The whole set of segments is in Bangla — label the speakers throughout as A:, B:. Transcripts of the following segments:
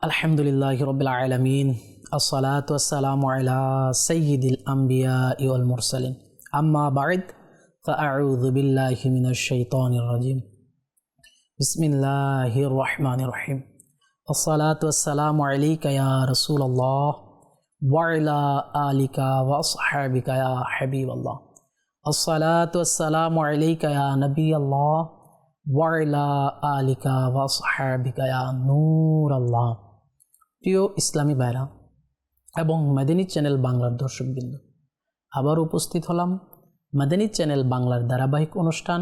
A: আলহামদুলিল্লাহি রাব্বিল আলামিন আসসালাতু ওয়াসসালামু আলা সাইয়্যিদিল আমবিয়াই ওয়াল মুরসালিন আম্মা বা'দ ফাআউযু বিল্লাহি মিনাশ শাইতানির রাজিম বিসমিল্লাহির রহমানির রহিম আসসালাতু ওয়াসসালামু আলাইকা ইয়া রাসূলুল্লাহ ওয়া আলা আলিকা ওয়া আসহাবিকা ইয়া হাবিবাল্লাহ আসসালাতু ওয়াসসালামু আলাইকা ইয়া নবিয়াল্লাহ ওয়া আলা আলিকা ওয়া আসহাবিকা ইয়া নূরাল্লাহ। প্রিয় ইসলামী ভাইরা এবং মাদানী চ্যানেল বাংলার দর্শকবৃন্দ, আবার উপস্থিত হলাম মাদানী চ্যানেল বাংলার ধারাবাহিক অনুষ্ঠান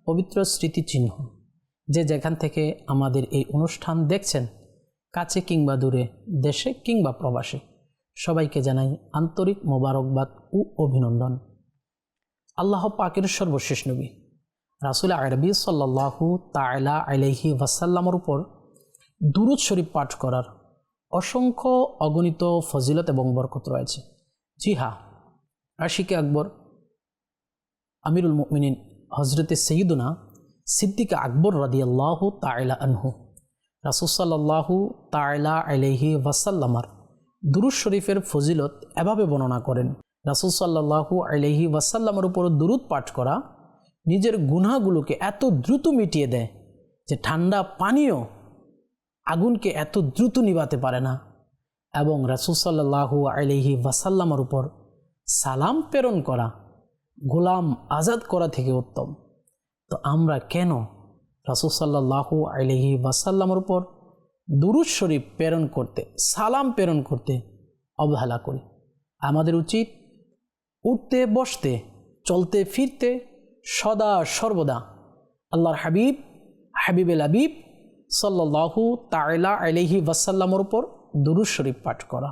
A: পবিত্র স্মৃতিচিহ্ন। যে যেখান থেকে আমাদের এই অনুষ্ঠান দেখছেন, কাছে কিংবা দূরে, দেশে কিংবা প্রবাসে, সবাইকে জানাই আন্তরিক মোবারকবাদ ও অভিনন্দন। আল্লাহ পাকের সর্বশেষ নবী রাসূল আরবি সাল্লাল্লাহু তাআলা আলাইহি ওয়াসাল্লামের উপর দুরূদ শরীফ পাঠ করার অসংখ্য অগণিত ফজিলত এবং বরকত রয়েছে। জি হ্যাঁ, আশিকে আকবর আমিরুল মুমিনিন হজরতে সৈয়দুনা সিদ্দিক আকবর রাদিয়াল্লাহু তাআলা আনহু রাসূল সাল্লাল্লাহু তাআলা আলাইহি ওয়াসাল্লামার দুরূদ শরীফের ফজিলত এভাবে বর্ণনা করেন। রাসূল সাল্লাল্লাহু আলাইহি ওয়াসাল্লামের উপর দুরূদ পাঠ করা নিজের গুনাহগুলোকে এত দ্রুত মিটিয়ে দেয় যে ঠান্ডা পানিও আগুনকে এত দ্রুত নিভাতে পারে না। এবং রাসূল সাল্লাল্লাহু আলাইহি ওয়াসাল্লামের উপর সালাম প্রেরণ করা গোলাম আজাদ করা থেকে উত্তম। তো আমরা কেন রাসূল সাল্লাল্লাহু আলাইহি ওয়াসাল্লামের উপর দুরূদ শরীফ প্রেরণ করতে, সালাম প্রেরণ করতে অবহেলা করি? আমাদের উচিত উঠতে বসতে, চলতে ফিরতে সদা সর্বদা আল্লাহর হাবিবুল হাবিব সাল্লাল্লাহু তাআলা আলাইহি ওয়াসাল্লামের উপর দুরূদ শরীফ পাঠ করা।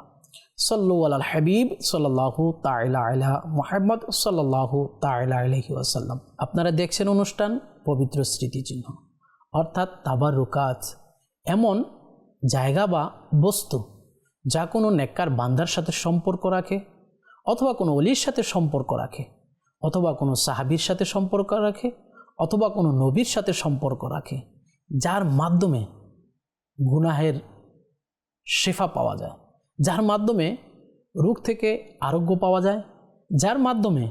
A: সাল্লু আলাল হাবিব সাল্লাল্লাহু তাআলা আলা মুহাম্মদ সাল্লাল্লাহু তাআলা আলাইহি ওয়াসাল্লাম। আপনারা দেখছেন অনুষ্ঠান পবিত্র স্মৃতিচিহ্ন, অর্থাৎ তাবাররুকাত, এমন জায়গা বা বস্তু যা কোনো নেককার বান্দার সাথে সম্পর্ক রাখে, অথবা কোনো ওলির সাথে সম্পর্ক রাখে, অথবা কোনো সাহাবীর সাথে সম্পর্ক রাখে, অথবা কোনো নবীর সাথে সম্পর্ক রাখে, যার মাধ্যমে গুনাহের শেফা পাওয়া যায়, যার মাধ্যমে রোগ থেকে আরোগ্য পাওয়া যায়, যার মাধ্যমে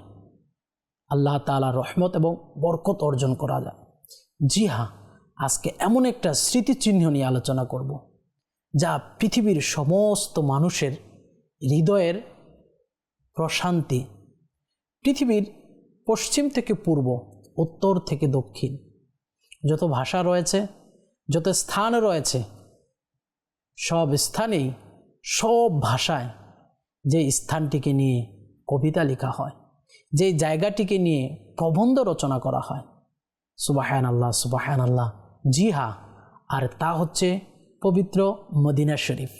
A: আল্লাহ তাআলার রহমত এবং বরকত অর্জন করা যায়। জি হ্যাঁ, আজকে এমন একটা স্মৃতিচিহ্ন নিয়ে আলোচনা করব যা পৃথিবীর সমস্ত মানুষের হৃদয়ের প্রশান্তি, পৃথিবীর পশ্চিম থেকে পূর্ব, উত্তর থেকে দক্ষিণ, যত ভাষা রয়েছে, যত স্থান রয়েছে, সব স্থানেই, সব ভাষায় যে স্থানটিকে নিয়ে কবিতা লেখা হয়, যে জায়গাটিকে নিয়ে প্রবন্ধ রচনা করা হয়, সুবহানাল্লাহ সুবহানাল্লাহ। জি হ্যাঁ, আর তা হচ্ছে পবিত্র মদিনা শরীফ।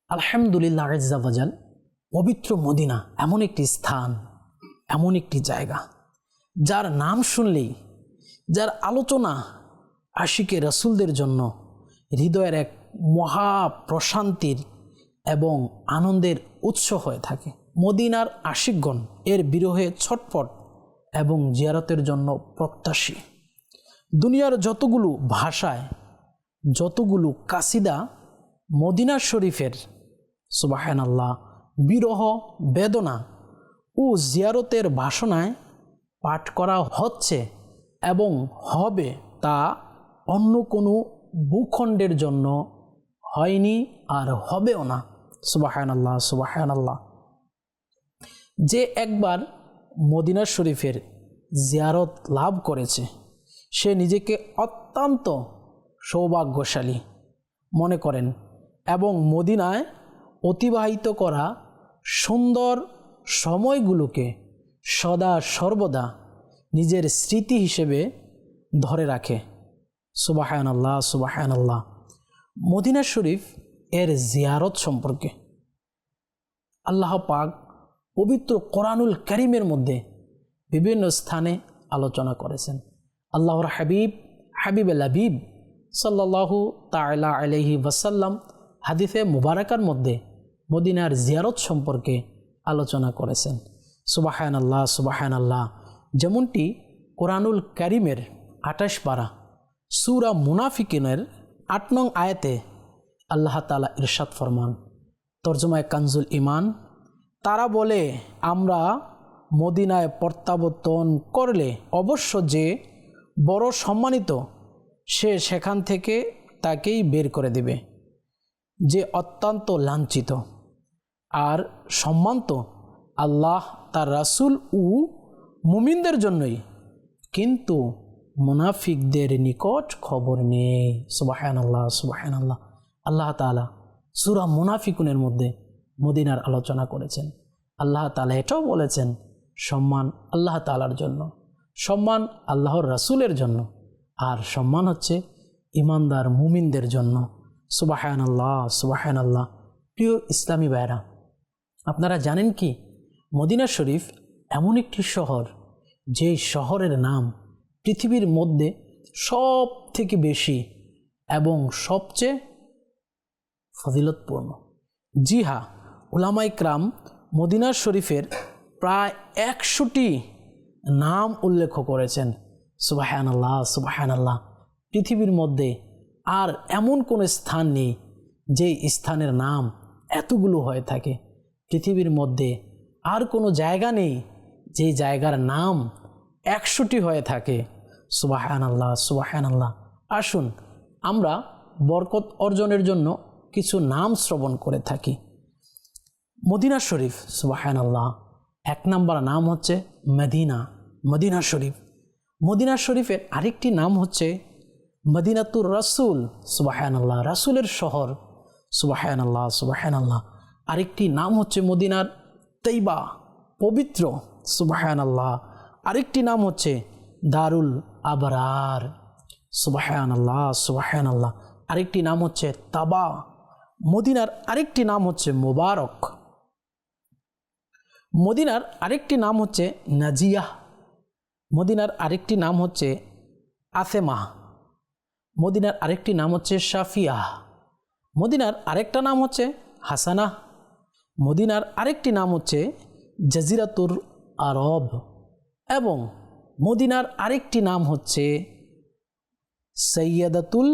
A: আলহামদুলিল্লাহ আজ্জা ওয়াজাল। পবিত্র মদিনা এমন একটি স্থান, এমন একটি জায়গা যার নাম শুনলেই, যার আলোচনা আশিকে রাসূলদের জন্য হৃদয়ের এক মহা প্রশান্তির এবং আনন্দের উৎস হয়ে থাকে। মদিনার আশিকগণ এর বিরহে ছটফট এবং জিয়ারতের জন্য প্রত্যাশী। দুনিয়ার যতগুলো ভাষায়, যতগুলো কাসিদা মদিনা শরীফের সুবহানাল্লাহ বিরহ, বেদনা ও জিয়ারতের বাসনায় পাঠ করা হচ্ছে এবং হবে, তা অন্য কোনো ভূখণ্ডের জন্য হয়নি আর হবেও না। সুবহানাল্লাহ সুবহানাল্লাহ। যে একবার মদিনা শরীফের জিয়ারত লাভ করেছে, সে নিজেকে অত্যন্ত সৌভাগ্যশালী মনে করেন এবং মদিনায় অতিবাহিত করা সুন্দর সময়গুলোকে সদা সর্বদা নিজের স্মৃতি হিসেবে ধরে রাখে। সুবহানাল্লাহ সুবহানাল্লাহ। মদিনা শরীফ এর জিয়ারত সম্পর্কে আল্লাহ পাক পবিত্র কোরআনুল কারীমের মধ্যে বিভিন্ন স্থানে আলোচনা করেছেন। আল্লাহর হাবিবুল হাবিব সাল্লাল্লাহু তাআলা আলাইহি ওয়াসাল্লাম হাদিসে মুবারাকার মধ্যে মদিনার জিয়ারত সম্পর্কে আলোচনা করেছেন। সুবহানাল্লাহ সুবহানাল্লাহ। যেমনটি কোরআনুল কারীমের 28 পারা সূরা মুনাফিকিনের 8 নং আয়াতে আল্লাহ তাআলা ইরশাদ ফরমান, তরজমায় কানজুল ঈমান, তারা বলে আমরা মদিনায় প্রত্যাবর্তন করলে অবশ্য যে বড় সম্মানিত সে সেখান থেকে তাকেই বের করে দেবে, যে অত্যন্ত লাঞ্ছিত। আর সম্মান তো আল্লাহ তার রাসূল ও মুমিনদের জন্যই, কিন্তু মুনাফিকদের নিকট খবর নেই। সুবহানাল্লাহ, সুবহানাল্লাহ। আল্লাহ তাআলা সূরা মুনাফিকুনের মধ্যে মদিনার আলোচনা করেছেন। আল্লাহ তাআলা এটাও বলেছেন, সম্মান আল্লাহ তাআলার জন্য, সম্মান আল্লাহর রাসূলের জন্য, আর সম্মান হচ্ছে ইমানদার মুমিনদের জন্য। সুবহানাল্লাহ, সুবহানাল্লাহ। প্রিয় ইসলামী ভাইরা, আপনারা জানেন কি মদিনা শরীফ এমন একটি শহর, যেই শহরের নাম পৃথিবীর মধ্যে সব থেকে বেশি এবং সবচেয়ে ফজিলতপূর্ণ। জি হ্যাঁ, উলামায়ে কেরাম মদিনা শরীফের প্রায় 100টি নাম উল্লেখ করেছেন। সুবহানাল্লাহ, সুবহানাল্লাহ। পৃথিবীর মধ্যে আর এমন কোনো স্থান নেই যে স্থানের নাম এতগুলো হয়ে থাকে। পৃথিবীর মধ্যে আর কোনো জায়গা নেই যে জায়গার নাম 100টি হয়ে থাকে। সুবহানাল্লাহ, সুবহানাল্লাহ। আসুন আমরা বরকত অর্জনের জন্য কিছু নাম শ্রবণ করে থাকি। মদিনা শরীফ, সুবহানাল্লাহ। 1 নম্বর নাম হচ্ছে মদিনা, মদিনা শরীফ। মদিনা শরীফের আরেকটি নাম হচ্ছে মদিনাতুর রাসূল, সুবহানাল্লাহ, রাসূলের শহর। সুবহানাল্লাহ, সুবহানাল্লাহ। আরেকটি নাম হচ্ছে মদিনার তৈবা, পবিত্র। সুবহানাল্লাহ। আরেকটি নাম হচ্ছে দারুল আবরার। সুবহানাল্লাহ, সুবহানাল্লাহ। আরেকটি নাম হচ্ছে তাবা। মদিনার আরেকটি নাম হচ্ছে মুবারক। মদিনার আরেকটি নাম হচ্ছে নাজিয়াহ। মদিনার আরেকটি নাম হচ্ছে আসেমা। মদিনার আরেকটি নাম হচ্ছে শাফিয়া। মদিনার আরেকটা নাম হচ্ছে হাসানা। মদিনার আরেকটি নাম হচ্ছে জাজিরাতুর আরব। এবং মদিনার আরেকটি নাম হচ্ছে সৈয়দাতুল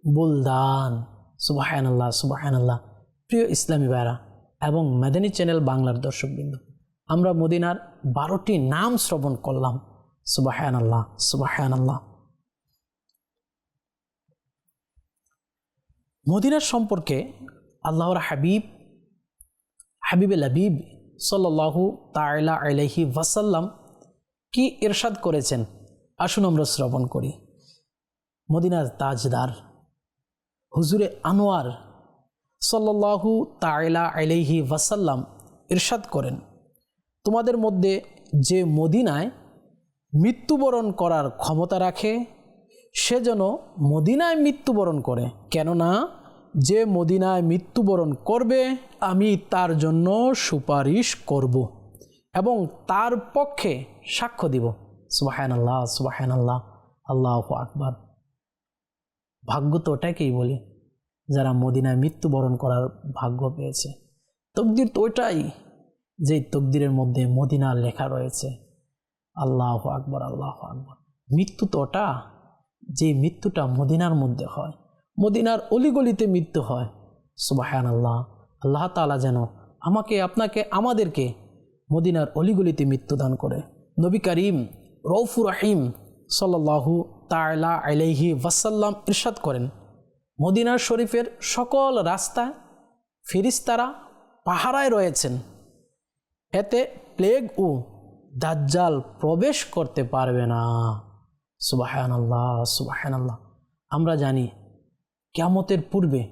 A: বুলদান। সুবহানাল্লাহ, সুবহানাল্লাহ। প্রিয় ইসলামী ভাইরা এবং মাদানী চ্যানেল বাংলার দর্শকবৃন্দ, আমরা মদিনার 12টি নাম শ্রবণ করলাম। সুবহানাল্লাহ, সুবহানাল্লাহ। মদিনার সম্পর্কে আল্লাহর হাবিবে লাবিব সাল্লাল্লাহু তাআলা আলাইহি ওয়াসাল্লাম কি ইরশাদ করেছেন, আসুন আমরা শ্রবণ করি। মদিনার তাজদার হুজুরে আনোয়ার সাল্লাল্লাহু তাআলা আলাইহি ওয়াসাল্লাম ইরশাদ করেন, তোমাদের মধ্যে যে মদিনায় মৃত্যুবরণ করার ক্ষমতা রাখে সে যেন মদিনায় মৃত্যুবরণ করে, কেননা যে মদিনায় মৃত্যুবরণ করবে আমি তার জন্য সুপারিশ করব এবং তার পক্ষে সাক্ষ্য দিব। সুবহানাল্লাহ, সুবহানাল্লাহ। আল্লাহু আকবার। ভাগ্য তো ওটাকেই বলি যারা মদিনায় মৃত্যুবরণ করার ভাগ্য পেয়েছে। তকদির তো ওইটাই যে তকদিরের মধ্যে মদিনা লেখা রয়েছে। আল্লাহু আকবার, আল্লাহু আকবার। মৃত্যু তো ওটা যে মৃত্যুটা মদিনার মধ্যে হয়, মদিনার অলিগলিতে মৃত্যু হয়। সুবহানাল্লাহ। আল্লাহ তাআলা যেন আমাকে, আপনাকে, আমাদেরকে মদিনার অলিগলিতে মৃত্যুদান করে। নবী করিম রউফুর রহিম সাল্লাল্লাহু তাআলা আলাইহি ওয়াসাল্লাম ইরশাদ করেন, মদিনার শরীফের সকল রাস্তায় ফেরেশতারা পাহারায় রয়েছেন, এতে প্লেগ ও দাজ্জাল প্রবেশ করতে পারবে না। সুবহানাল্লাহ, সুবহানাল্লাহ। আমরা জানি কিয়ামতের পূর্বে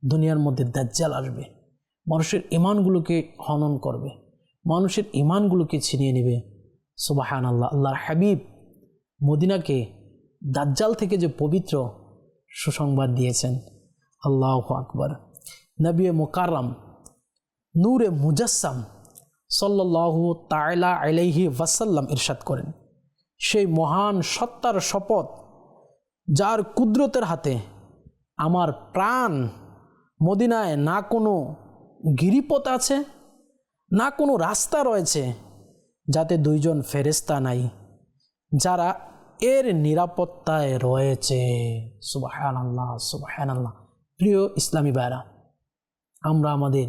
A: দুনিয়ার মধ্যে দাজ্জাল আসবে, মানুষের ঈমানগুলোকে হনন করবে, মানুষের ঈমানগুলোকে ছিনিয়ে নেবে। সুবহানাল্লাহ। আল্লাহর হাবিব মদিনাকে দাজ্জাল থেকে যে পবিত্র সুসংবাদ দিয়েছেন। আল্লাহু আকবার। নবী মুকাররম নূরে মুজাসসাম সাল্লাল্লাহু তাআলা আলাইহি ওয়াসাল্লাম ইরশাদ করেন, সেই মহান সত্তার শপথ যার কুদরতের হাতে আমার প্রাণ, মদিনায় না কোনো গিরিপথ আছে, না কোনো রাস্তা রয়েছে যাতে 2 জন ফেরেশতা নাই যারা এর নিরাপত্তায় রয়েছে। সুবহানাল্লাহ, সুবহানাল্লাহ। প্রিয় ইসলামী ভাইরা, আমরা আমাদের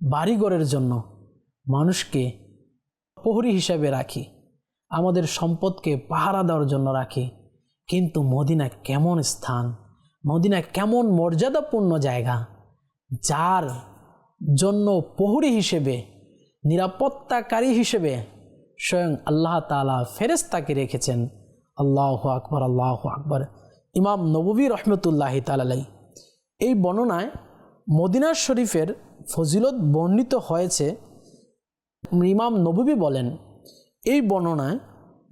A: বাড়িঘরের জন্য মানুষকে প্রহরী হিসাবে রাখি, আমাদের সম্পদকে পাহারা দেওয়ার জন্য রাখি, কিন্তু মদিনা কেমন স্থান, মদিনা কেমন মর্যাদাপূর্ণ জায়গা, যার জন্য প্রহরী হিসেবে, নিরাপত্তাকারী হিসেবে স্বয়ং আল্লাহ তাআলা ফেরেশতাকে রেখেছেন। আল্লাহু আকবার, আল্লাহু আকবার। ইমাম নববী রহমতুল্লাহি তাআলা আলাইহি এই বর্ণনায় মদিনা শরীফের ফজিলত বর্ণিত হয়েছে। ইমাম নববী বলেন, এই বর্ণনায়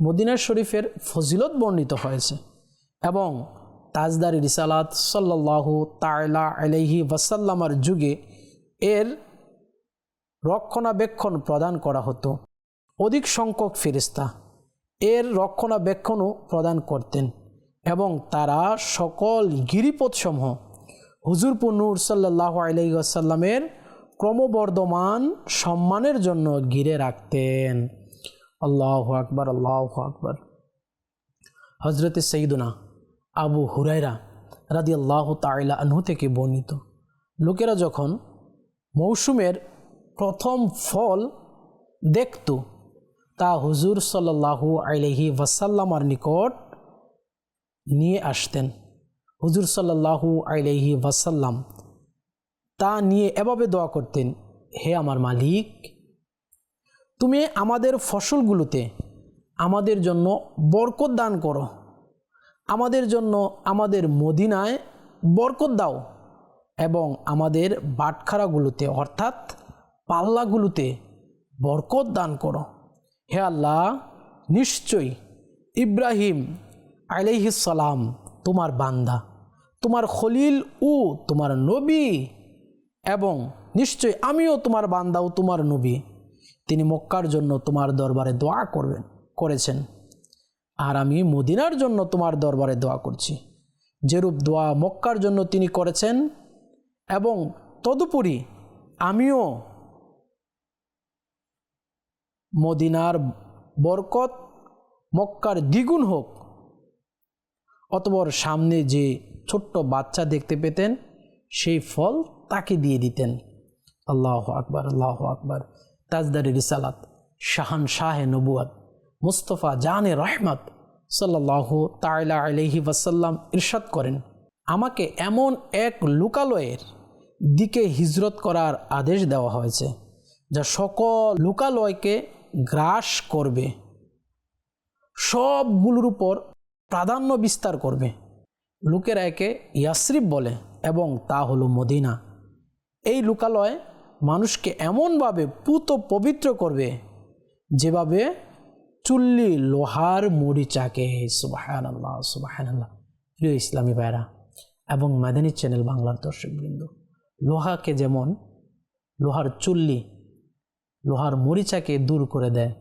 A: মদিনা শরীফের ফজিলত বর্ণিত হয়েছে এবং তাজদারি রিসালাত সাল্লাল্লাহু তাআলা আলাইহি ওয়াসাল্লামের যুগে এর রক্ষণাবেক্ষণ প্রদান করা হতো। অধিক সংখ্যক ফেরেশতা এর রক্ষণাবেক্ষণও প্রদান করতেন এবং তারা সকল গিরিপথসমূহ হুজুরপুর নূর সাল্লাল্লাহু আলাইহি ওয়াসাল্লামের ক্রমবর্ধমান সম্মানের জন্য ঘিরে রাখতেন। আল্লাহু আকবার, আল্লাহু আকবার। হযরতে সাইয়্যিদুনা আবু হুরায়রা রাদিয়াল্লাহু তাআলা আনহু থেকে বর্ণিত, লোকেরা যখন মৌসুমের প্রথম ফল দেখত তা হুজুর সাল্লাল্লাহু আলাইহি ওয়াসাল্লামের নিকট নিয়ে আসতেন। হুজুর সাল্লাল্লাহু আলাইহি ওয়াসাল্লাম তা নিয়ে এভাবে দোয়া করতেন, হে আমার মালিক, তুমি আমাদের ফসলগুলোতে আমাদের জন্য বরকত দান করো, আমাদের জন্য আমাদের মদিনায় বরকত দাও এবং আমাদের বাটখারাগুলোতে অর্থাৎ পাল্লাগুলোতে বরকত দান করো। হে আল্লাহ, নিশ্চয়ই ইব্রাহিম আলাইহিস সালাম তোমার বান্দা, তোমার খলিল ও তোমার নবী, এবং নিশ্চয়ই আমিও তোমার বান্দা ও তোমার নবী। তিনি মক্কার জন্য তোমার দরবারে দোয়া করেছেন, আর আমি মদিনার জন্য তোমার দরবারে দোয়া করছি। যেরূপ দোয়া মক্কার জন্য তিনি করেছেন এবং তদুপরি আমিও মদিনার বরকত মক্কার দ্বিগুণ হোক। অতঃপর সামনে যে ছোট্ট বাচ্চা দেখতে পেতেন সেই ফল তাকে দিয়ে দিতেন। আল্লাহু আকবার, আল্লাহু আকবার। তাজদারি রিসালাত শাহানশাহে নবুয়াত মুস্তফা জানে রহমত সাল্লাল্লাহু তাআলা আলাইহি ওয়াসাল্লাম ইরশাদ করেন, আমাকে এমন এক লোকালয়ের দিকে হিজরত করার আদেশ দেওয়া হয়েছে যা সকল লোকালয়কে গ্রাস করবে, সবগুলোর উপর প্রাধান্য বিস্তার করবে। লোকেরা একে ইয়াসরিব বলে এবং তা হলো মদিনা। এই লোকালয় মানুষকে এমনভাবে পুত পবিত্র করবে যেভাবে চুল্লি লোহার মরিচাকে। সুবহানাল্লাহ, সুবহানাল্লাহ। প্রিয় ইসলামী ভাইরা এবং মাদানী চ্যানেল বাংলার দর্শকবৃন্দ, লোহাকে যেমন লোহার চুল্লি লোহার মরিচাকে দূর করে দেয়,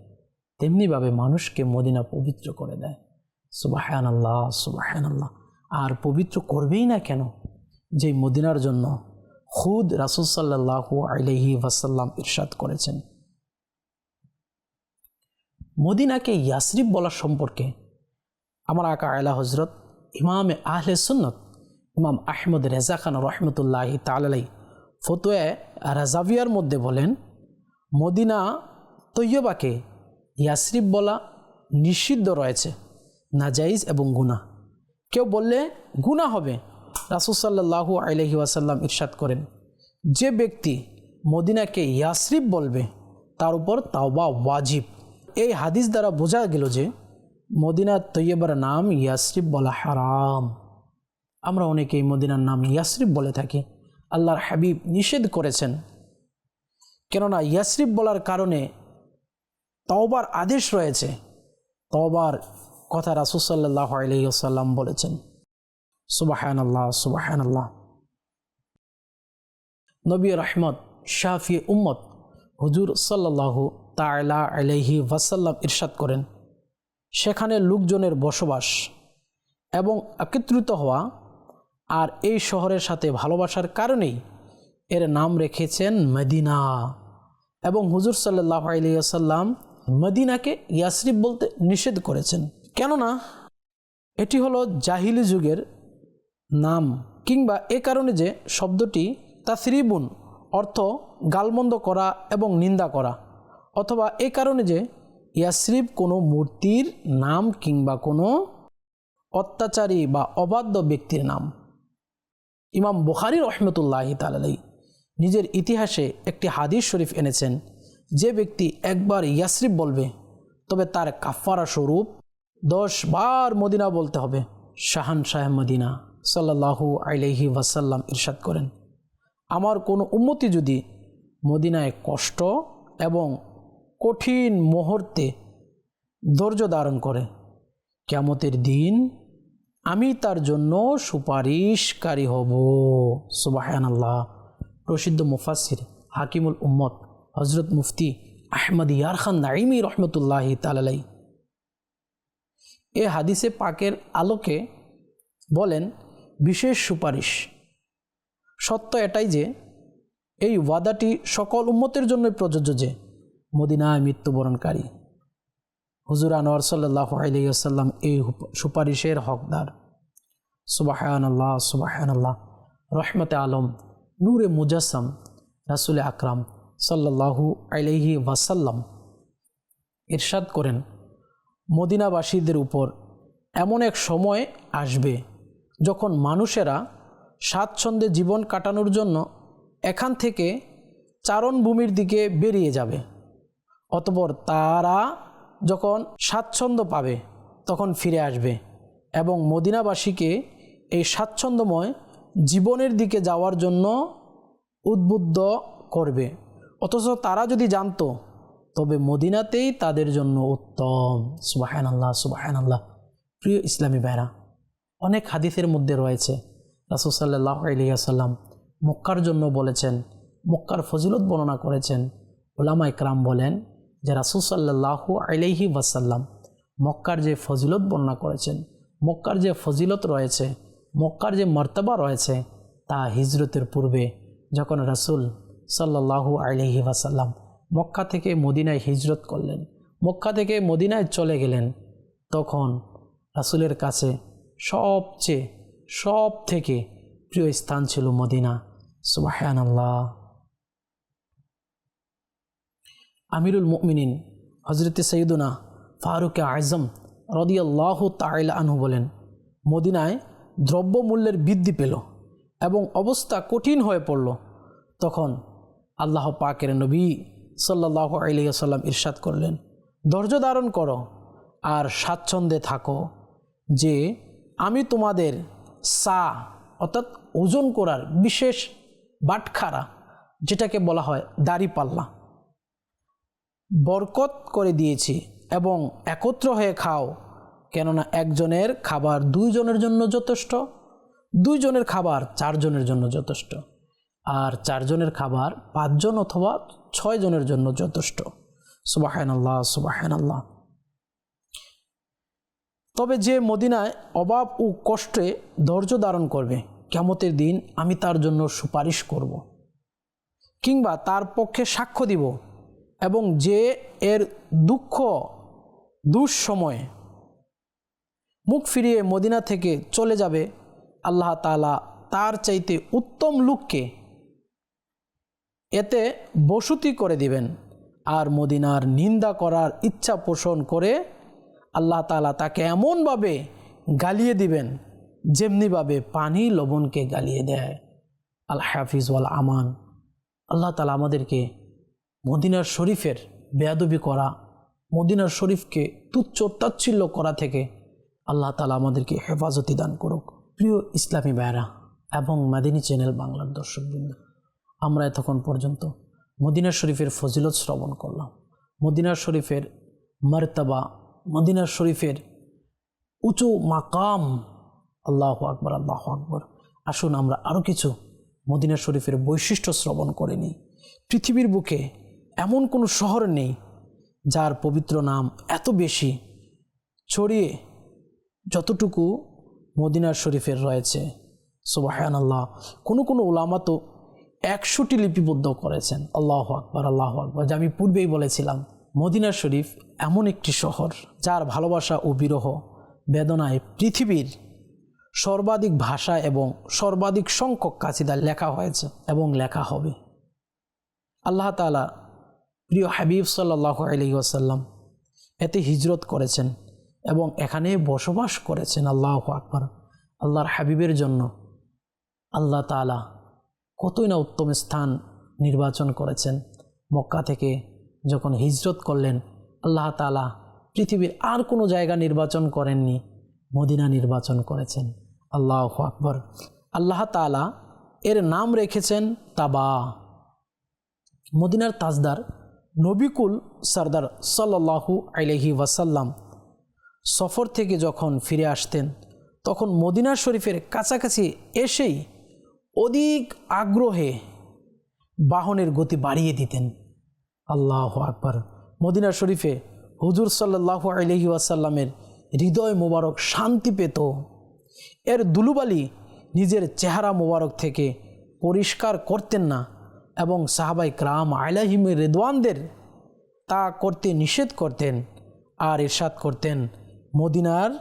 A: তেমনিভাবে মানুষকে মদিনা পবিত্র করে দেয়। সুবহানাল্লাহ, সুবহানাল্লাহ। আর পবিত্র করবেই না কেন, যে মদিনার জন্য খুদ রাসূল সাল্লাল্লাহু আলাইহি ওয়াসাল্লাম ইরশাদ করেছেন। মদিনাকে ইয়াসরিব বলার সম্পর্কে আমার আকা আলা হজরত ইমামে আহলে সুন্নত ইমাম আহমদ রেজা খান রহমতুল্লাহি তাআলা আলাইহি ফতোয়া রাজাভিয়ার মধ্যে বলেন, মদিনা তৈয়বাকে ইয়াসরিব বলা নিষিদ্ধ রয়েছে, নাজাইজ এবং গুনাহ। কেউ বললে গুনাহ হবে। রাসূল সাল্লাল্লাহু আলাইহি ওয়াসাল্লাম ইরশাদ করেন, যে ব্যক্তি মদিনাকে ইয়াসরিব বলবে তার উপর তাওবা ওয়াজিব। এই হাদিস দ্বারা বোঝা গেল যে মদিনা তৈয়বার নাম ইয়াসরিব বলা হারাম। আমরা অনেকেই মদিনার নাম ইয়াসরিব বলে থাকি। আল্লাহর হাবিব নিষেধ করেছেন, কেননা ইয়াসরিব বলার কারণে তওবার আদেশ রয়েছে। তওবার কথা রাসূল সাল্লাল্লাহু আলাইহি ওয়াসাল্লাম বলেছেন। সুবহানাল্লাহ, সুবহানাল্লাহ। নবী রহমত শাফি উম্মত হুজুর সাল্লাল্লাহু তাআলা আলাইহি ওয়াসাল্লাম ইরশাদ করেন, সেখানে লোকজনের বসবাস এবং একত্রিত হওয়া আর এই শহরের সাথে ভালোবাসার কারণেই এর নাম রেখেছেন মদিনা। এবং হুজুর সাল্লাল্লাহু আলাইহি ওয়াসাল্লাম মদিনাকে ইয়াসরিব বলতে নিষেধ করেছেন, কেননা এটি হলো জাহিলি যুগের নাম কিংবা এ কারণে যে শব্দটি তাসরিবুন অর্থ গালমন্দ করা এবং নিন্দা করা, অথবা এ কারণে যে ইয়াসরিব কোনো মূর্তির নাম কিংবা কোনো অত্যাচারী বা অবাধ্য ব্যক্তির নাম। ইমাম বুখারী রহমতুল্লাহি তাআলা আলাইহি নিজের ইতিহাসে একটি হাদিস শরীফ এনেছেন, যে ব্যক্তি একবার ইয়াসরিব বলবে তবে তার কাফারা স্বরূপ 10 বার মদিনা বলতে হবে। শাহানশাহ মদিনা সাল্লাল্লাহু আলাইহি ওয়াসাল্লাম ইরশাদ করেন, আমার কোনো উম্মতি যদি মদিনায় কষ্ট এবং কঠিন মুহূর্তে ধৈর্য ধারণ করে, কিয়ামতের দিন আমি তার জন্য সুপারিশকারী হব। সুবহানাল্লাহ। প্রসিদ্ধ মুফাসসির হাকিমুল উম্মত হযরত মুফতি আহমদ ইয়ার খান নাঈমী রহমতুল্লাহি তাআলা আলাইহি এ হাদিসে পাকের আলোকে বলেন, বিশেষ সুপারিশ সত্য এটাই যে এই ওয়াদাটি সকল উম্মতের জন্যই প্রযোজ্য যে মদিনায় মৃত্যুবরণকারী হুজুর আনোয়ার সাল্লাল্লাহু আলাইহি ওয়াসাল্লাম এই সুপারিশের হকদার। সুবহানাল্লাহ সুবহানাল্লাহ। রহমতে আলম নূরে মুজাসসাম রাসূল আকরাম সাল্লাল্লাহু আলাইহি ওয়াসাল্লাম ইরশাদ করেন, মদিনাবাসীদের উপর এমন এক সময় আসবে যখন মানুষেরা স্বাচ্ছন্দ্যে জীবন কাটানোর জন্য এখান থেকে চারণভূমির দিকে বেরিয়ে যাবে। অতঃপর তারা যখন স্বাচ্ছন্দ্য পাবে তখন ফিরে আসবে এবং মদিনাবাসীকে এই স্বাচ্ছন্দ্যময় জীবনের দিকে যাওয়ার জন্য উদ্বুদ্ধ করবে। অথচ তারা যদি জানতো তবে মদিনাতেই তাদের জন্য উত্তম। সুবহানাল্লাহ সুবহানাল্লাহ। প্রিয় ইসলামী ভাইরা, অনেক হাদিসের মধ্যে রয়েছে রাসূল সাল্লাল্লাহু আলাইহি ওয়াসাল্লাম মক্কার জন্য বলেছেন, মক্কার ফজিলত বর্ণনা করেছেন। উলামা ইকরাম বলেন যে রাসূল সাল্লাল্লাহু আলাইহি ওয়াসাল্লাম মক্কার যে ফজিলত বর্ণনা করেছেন, মক্কার যে ফজিলত রয়েছে, মক্কার যে মর্তবা রয়েছে, তা হিজরতের পূর্বে যখন রাসূল সাল্লাল্লাহু আলাইহি ওয়াসাল্লাম মক্কা থেকে মদিনায় হিজরত করলেন, মক্কা থেকে মদিনায় চলে গেলেন, তখন রাসূলের কাছে সব থেকে প্রিয় স্থান ছিল মদিনা। সুবহানাল্লাহ। আমিরুল মুমিনিন হযরত সাইয়্যিদুনা ফারুক আযম রাদিয়াল্লাহু তাআলা আনহু বলেন, মদিনায় দ্রব্যমূল্যের বৃদ্ধি পেল এবং অবস্থা কঠিন হয়ে পড়ল। তখন আল্লাহ পাকের নবী সাল্লাল্লাহু আলাইহি ওয়াসাল্লাম ইরশাদ করলেন, ধৈর্য ধারণ করো আর স্বাচ্ছন্দ্যে থাকো, যে আমি তোমাদের সা অর্থাৎ ওজন করার বিশেষ বাটখারা, যেটাকে বলা হয় দাড়িপাল্লা, বরকত করে দিয়েছি এবং একত্র হয়ে খাও, কেননা একজনের খাবার 2 জনের জন্য যথেষ্ট, 2 জনের খাবার 4 জনের জন্য যথেষ্ট, আর 4 জনের খাবার 5 জন অথবা 6 জনের জন্য যথেষ্ট। সুবহানাল্লাহ সুবহানাল্লাহ। তবে যে মদিনায় অভাব ও কষ্টে ধৈর্য ধারণ করবে, কিয়ামতের দিন আমি তার জন্য সুপারিশ করব কিংবা তার পক্ষে সাক্ষ্য দিব, এবং যে এর দুঃসময়ে মুখ ফিরিয়ে মদিনা থেকে চলে যাবে, আল্লাহ তাআলা তার চাইতে উত্তম লোককে এতে বসতি করে দিবেন, আর মদিনার নিন্দা করার ইচ্ছা পোষণ করে আল্লাহ তাআলা তাকে এমনভাবে গালিয়ে দিবেন যেমনিভাবে পানি লবণকে গালিয়ে দেয়। আল হাফিজ ওয়াল আমান। আল্লাহ তাআলা আমাদেরকে মদিনার শরীফের বেয়াদবি করা, মদিনার শরীফকে তুচ্ছ তাচ্ছিল্য করা থেকে আল্লাহ তাআলা আমাদেরকে হেফাজতি দান করুক। প্রিয় ইসলামী ভাইরা এবং মাদিনী চ্যানেল বাংলার দর্শকবৃন্দ, আমরা এতক্ষণ পর্যন্ত মদিনা শরীফের ফজিলত শ্রবণ করলাম, মদিনা শরীফের মর্তবা, মদিনা শরীফের উঁচু মাকাম। আল্লাহু আকবার আল্লাহু আকবার। আসুন আমরা আরও কিছু মদিনা শরীফের বৈশিষ্ট্য শ্রবণ করে নিই। পৃথিবীর বুকে এমন কোনো শহর নেই যার পবিত্র নাম এত বেশি ছড়িয়ে যতটুকু মদিনার শরীফের রয়েছে। সুবহানাল্লাহ। কোনো উলামা তো 100টি লিপিবদ্ধ করেছেন। আল্লাহু আকবার আল্লাহু আকবার। যা আমি পূর্বেই বলেছিলাম, মদিনা শরীফ এমন একটি শহর যার ভালোবাসা ও বিরহ বেদনায় পৃথিবীর সর্বাধিক ভাষা এবং সর্বাধিক সংখ্যক কাসিদা লেখা হয়েছে এবং লেখা হবে। আল্লাহ তাআলা প্রিয় হাবিব সাল্লাল্লাহু আলাইহি ওয়াসাল্লাম এতে হিজরত করেছেন এবং এখানে বসবাস করেছেন। আল্লাহু আকবার। আল্লাহর হাবিবের জন্য আল্লাহ তাআলা কতই না উত্তম স্থান নির্বাচন করেছেন। মক্কা থেকে যখন হিজরত করলেন, আল্লাহ তাআলা পৃথিবীর আর কোনো জায়গা নির্বাচন করেননি, মদিনা নির্বাচন করেছেন। আল্লাহু আকবার। আল্লাহ তাআলা এর নাম রেখেছেন তাবা। মদিনার তাজদার নবিকুল সরদার সাল্লাল্লাহু আলাইহি ওয়াসাল্লাম সফর থেকে যখন ফিরে আসতেন, তখন মদিনা শরীফের কাছাকাছি এসেই অধিক আগ্রহে বাহনের গতি বাড়িয়ে দিতেন। আল্লাহু আকবার। মদিনা শরীফে হুজুর সাল্লাল্লাহু আলাইহি ওয়াসাল্লামের হৃদয় মোবারক শান্তি পেত। এর দুলুবালি নিজের চেহারা মোবারক থেকে পরিষ্কার করতেন না এবং সাহাবায়ে কেরাম আলাইহিম রিদওয়ানদের তা করতে নিষেধ করতেন আর ইরশাদ করতেন, মদিনার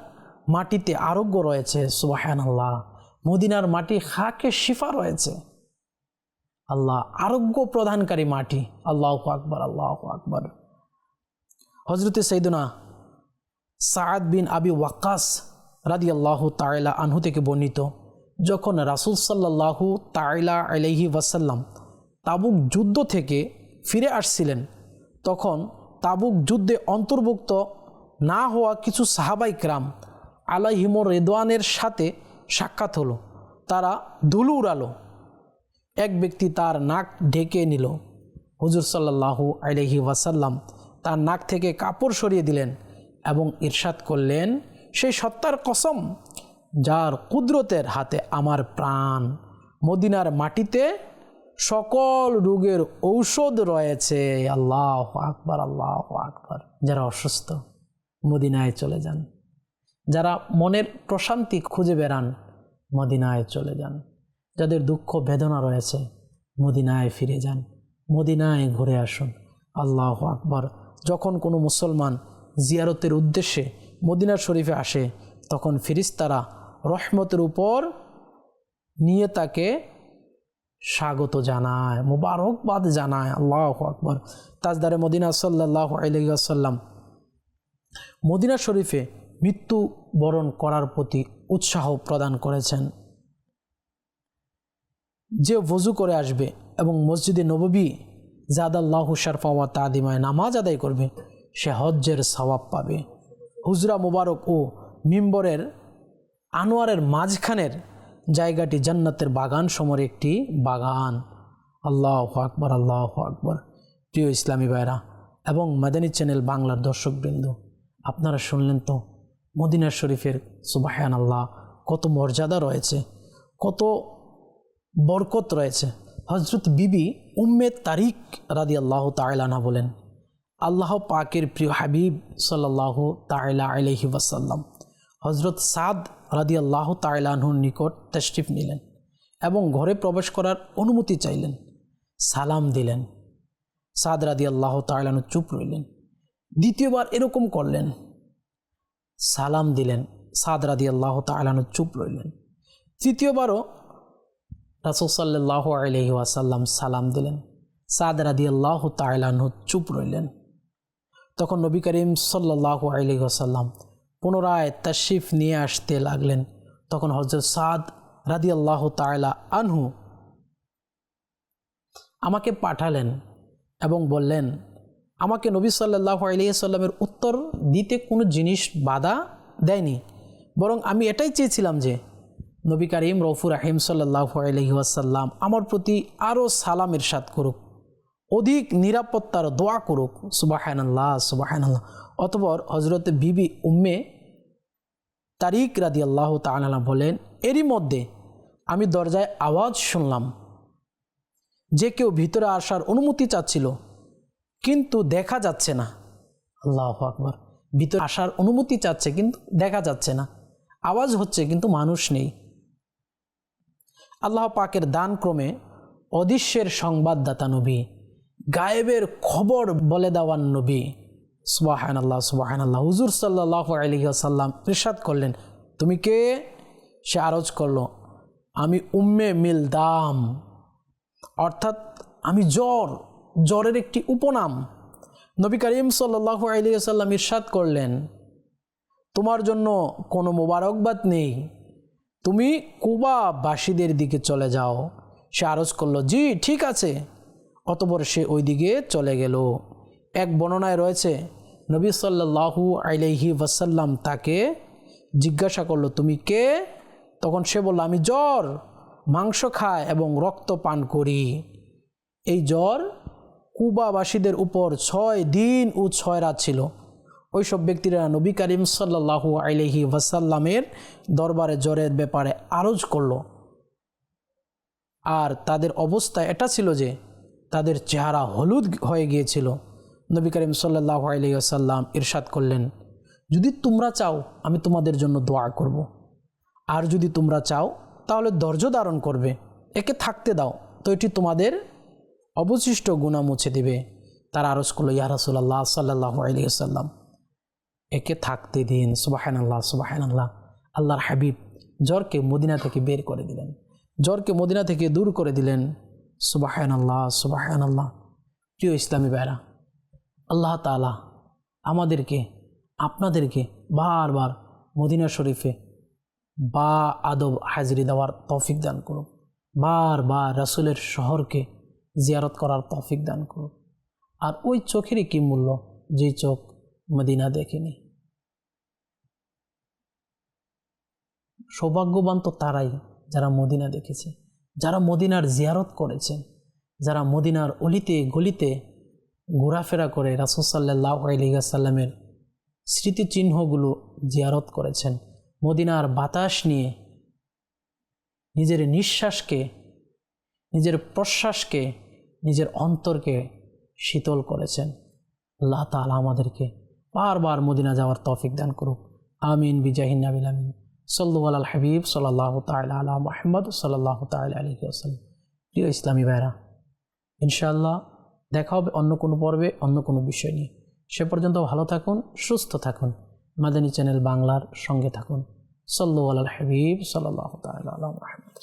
A: মাটিতে আরোগ্য রয়েছে। সুবহানাল্লাহ। মদিনার মাটি খাকে শিফা রয়েছে। আল্লাহ আরোগ্য প্রদানকারী মাটি। আল্লাহু আকবার, আল্লাহু আকবার। হযরতে সাইয়্যিদুনা সাআদ বিন আবি ওয়াক্কাস রাদিয়াল্লাহু তাআলা আনহু থেকে বর্ণিত, যখন রাসূল সাল্লাল্লাহু তাআলা আলাইহি ওয়াসাল্লাম তাবুক যুদ্ধ থেকে ফিরে আসছিলেন, তখন তাবুক যুদ্ধে অন্তর্ভুক্ত না হওয়া কিছু সাহাবায়ে কেরাম আলাইহিমুর রিদওয়ানের সাথে সাক্ষাৎ হলো। তারা ধুলো উড়ালো। এক ব্যক্তি তার নাক ঢেকে নিল। হুজুর সাল্লাল্লাহু আলাইহি ওয়াসাল্লাম তার নাক থেকে কাপড় সরিয়ে দিলেন এবং ইরশাদ করলেন, সেই সত্তার কসম যার কুদরতের হাতে আমার প্রাণ, মদিনার মাটিতে সকল রোগের ঔষধ রয়েছে। আল্লাহু আকবার, আল্লাহু আকবার। যারা অসুস্থ মদিনায় চলে যান, যারা মনের প্রশান্তি খুঁজে বেড়ান মদিনায় চলে যান, যাদের দুঃখ বেদনা রয়েছে মদিনায় ফিরে যান, মদিনায় ঘুরে আসুন। আল্লাহু আকবার। যখন কোনো মুসলমান জিয়ারতের উদ্দেশ্যে মদিনা শরীফে আসে, তখন ফেরেশতারা রহমতের উপর নিয়ে তাকে স্বাগত জানায়, মুবারকবাদ জানায়। আল্লাহু আকবার। তাজদারে মদিনা সাল্লাল্লাহু আলাইহি ওয়াসাল্লাম মদিনা শরীফে মৃত্যুবরণ করার প্রতি উৎসাহ প্রদান করেছেন। যে ওযু করে আসবে এবং মসজিদে নববী জাদাল্লাহু শারফা ওয়া তাদিমায় নামাজ আদায় করবে, সে হজ্জের সওয়াব পাবে। হুজরা মুবারক ও মিম্বরের আনোয়ারের মাঝখানের জায়গাটি জান্নাতের বাগান সমর একটি বাগান। আল্লাহু আকবার, আল্লাহু আকবার। প্রিয় ইসলামী ভাইরা এবং মাদানী চ্যানেল বাংলার দর্শকবৃন্দ, আপনারা শুনলেন তো মদিনা শরীফের সুবহানাল্লাহ কত মর্যাদা রয়েছে, কত বরকত রয়েছে। হযরত বিবি উম্মে তারিক রাদিয়াল্লাহু তাআলা আনহা বলেন, আল্লাহ পাকের প্রিয় হাবিব সাল্লাল্লাহু তাআলা আলাইহি ওয়াসাল্লাম হযরত সাদ রাদিয়াল্লাহু তাআলা আনহুর নিকট তাশরিফ নিলেন এবং ঘরে প্রবেশ করার অনুমতি চাইলেন। সালাম দিলেন। সাদ রাদিয়াল্লাহু তাআলা আনহু চুপ রইলেন। দ্বিতীয়বার এরকম করলেন, সালাম দিলেন। সাদ রাদিয়াল্লাহু তাআলা আনহু চুপ রইলেন। তৃতীয়বারও রাসূল সাল্লাল্লাহু আলাইহি ওয়াসাল্লাম সালাম দিলেন। সাদ রাদিয়াল্লাহু তাআলা আনহু চুপ রইলেন। তখন নবী করিম সাল্লাল্লাহু আলাইহি ওয়াসাল্লাম পুনরায় তাশরিফ নিয়ে আসতে লাগলেন। তখন হযরত সাদ রাদিয়াল্লাহু তাআলা আনহু আমাকে পাঠালেন এবং বললেন, আমাকে নবী সাল্লাল্লাহু আলাইহি ওয়াসাল্লামের উত্তর দিতে কোনো জিনিস বাধা দেয়নি, বরং আমি এটাই চেয়েছিলাম যে নবী করিম রউফুর রহিম সাল্লাল্লাহু আলাইহি ওয়াসাল্লাম আমার প্রতি আরও সালাম ইরশাদ করুক, অধিক নিরাপত্তার দোয়া করুক। সুবহানাল্লাহ, সুবহানাল্লাহ। অতঃপর হযরত বিবি উম্মে তারিক রাদিয়াল্লাহু তাআলা বলেন, এরই মধ্যে আমি দরজায় আওয়াজ শুনলাম যে কেউ ভিতরে আসার অনুমতি চাচ্ছিল, কিন্তু দেখা যাচ্ছে না। আল্লাহু আকবার। ভিতরে আসার অনুমতি চাচ্ছে কিন্তু দেখা যাচ্ছে না, আওয়াজ হচ্ছে কিন্তু মানুষ নেই। আল্লাহ পাকের দান ক্রমে অদৃশ্যের সংবাদদাতা নবী, গায়েবের খবর বলে দেওয়ার নবী। সুবহানাল্লাহ, সুবহানাল্লাহ। হুজুর সাল্লাল্লাহু আলাইহি ওয়াসাল্লাম ইরশাদ করলেন, তুমি কে? সে আরজ করলো, আমি উম্মে মিলদাম, অর্থাৎ আমি জ্বরের একটি উপনাম। নবী করিম সাল্লাল্লাহু আলাইহি ওয়াসাল্লাম ইরশাদ করলেন, তোমার জন্য কোনো মোবারকবাদ নেই, তুমি কুবাবাসীদের দিকে চলে যাও। সে আরজ করলো, জি ঠিক আছে। অতঃপর সে ওই দিকে চলে গেল। এক বর্ণনায় রয়েছে, নবী সাল্লাল্লাহু আলাইহি ওয়াসাল্লাম তাকে জিজ্ঞাসা করলো, তুমি কে? তখন সে বলল, আমি জ্বর, মাংস খাই এবং রক্ত পান করি। এই জ্বর কুবাবাসীদের উপর 6 দিন ও 6 রাত ছিল। ওই সব ব্যক্তিরা নবী করিম সাল্লাল্লাহু আলাইহি ওয়াসাল্লামের দরবারে জ্বরের ব্যাপারে আরজ করলো। আর তাদের অবস্থা এটা ছিল যে তাদের চেহারা হলুদ হয়ে গিয়েছিল। নবী করিম সাল্লাল্লাহু আলাইহি ওয়াসাল্লাম ইরশাদ করলেন, যদি তোমরা চাও আমি তোমাদের জন্য দোয়া করব, আর যদি তোমরা চাও তাহলে ধৈর্য ধারণ করবে, একে থাকতে দাও, তো এটি তোমাদের অবশিষ্ট গুনাহ মুছে দিবে। তারা আরজ করলো, ইয়া রাসূলুল্লাহ সাল্লাল্লাহু আলাইহি ওয়াসাল্লাম, একে থাকতে দিন। সুবহানাল্লাহ সুবহানাল্লাহ। আল্লাহর হাবিব জ্বরকে মদিনা থেকে বের করে দিলেন, জ্বরকে মদিনা থেকে দূর করে দিলেন। সুবহানাল্লাহ সুবহানাল্লাহ। প্রিয় ইসলামী ভাইরা, আল্লাহ তাআলা আমাদেরকে আপনাদেরকে বারবার মদিনা শরীফে বা আদব হাজিরি দেওয়ার তৌফিক দান করুন, বারবার রাসূলের শহরকে জিয়ারত করার তৌফিক দান করুন। আর ওই চোখেরই কি মূল্য যে চোখ মদিনা দেখেনি। সৌভাগ্যবান তো তারাই যারা মদিনা দেখেছে, যারা মদিনার জিয়ারত করেছেন, যারা মদিনার অলিতে গলিতে ঘোরাফেরা করে রাসূল সাল্লাল্লাহু আলাইহি ওয়াসাল্লামের স্মৃতিচিহ্নগুলো জিয়ারত করেছেন, মদিনার বাতাস নিয়ে নিজের নিঃশ্বাসকে, নিজের প্রশ্বাসকে, নিজের অন্তরকে শীতল করেছেন। আল্লাহ তাআলা আমাদেরকে বারবার মদিনা যাওয়ার তৌফিক দান করুক। আমিন বিজাহিন নাবিল আমিন। সাল্লু আলাল হাবিব সাল্লাল্লাহু তাআলা আলা মুহাম্মদ সাল্লাল্লাহু তাআলা আলাইহি ওয়াসাল্লাম। প্রিয় ইসলামী ভাইরা, ইনশাআল্লাহ দেখা হবে অন্য কোনো পর্বে অন্য কোনো বিষয় নিয়ে। সে পর্যন্ত ভালো থাকুন, সুস্থ থাকুন, মাদানী চ্যানেল বাংলার সঙ্গে থাকুন। সাল্লু আলাল হাবিব সাল্লাল্লাহু তাআলা আলা মুহাম্মদ।